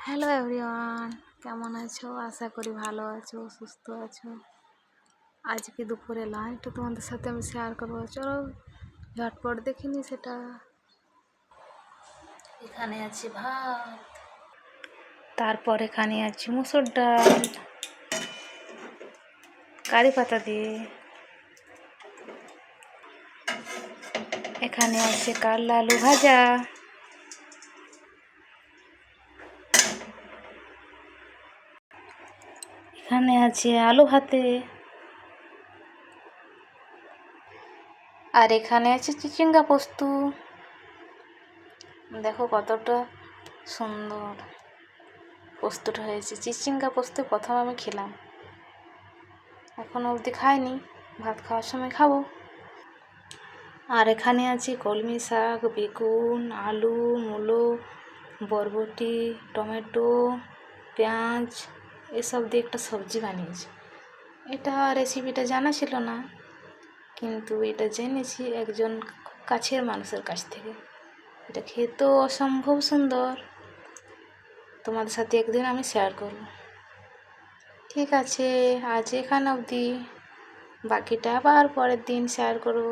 Hello everyone, কেমন আছো? আশা করি ভালো আছো, সুস্থ আছো। আজকে দুপুরে লাঞ্চটা তোমাদের সাথে আমি শেয়ার করবো। চলো ঝটপট দেখিনি সেটা। এখানে আছে ভাত, তারপর এখানে আছে মুসুর ডাল কারি পাতা দিয়ে, এখানে আছে কারলা আলু ভাজা, এখানে আছে আলু ভাতে, আর এখানে আছে চিচিঙ্গা পোস্ত। দেখো কতটা সুন্দর পোস্তটা হয়েছে। চিচিঙ্গা পোস্ত প্রথম আমি খেলাম, এখনো অবধি খাইনি, ভাত খাওয়ার সময় খাবো। আর এখানে আছে কলমি শাক, বেগুন, আলু, মূলো, বরবটি, টমেটো, পেঁয়াজ এসব দিয়ে একটা সবজি বানিয়েছি। এটা রেসিপিটা জানা ছিল না, কিন্তু এটা জেনেছি একজন কাছের মানুষের কাছ থেকে। এটা খেতেও অসম্ভব সুন্দর, তোমাদের সাথে একদিন আমি শেয়ার করব। ঠিক আছে, আজ এখানে অবধি, বাকিটা আবার পরের দিন শেয়ার করব।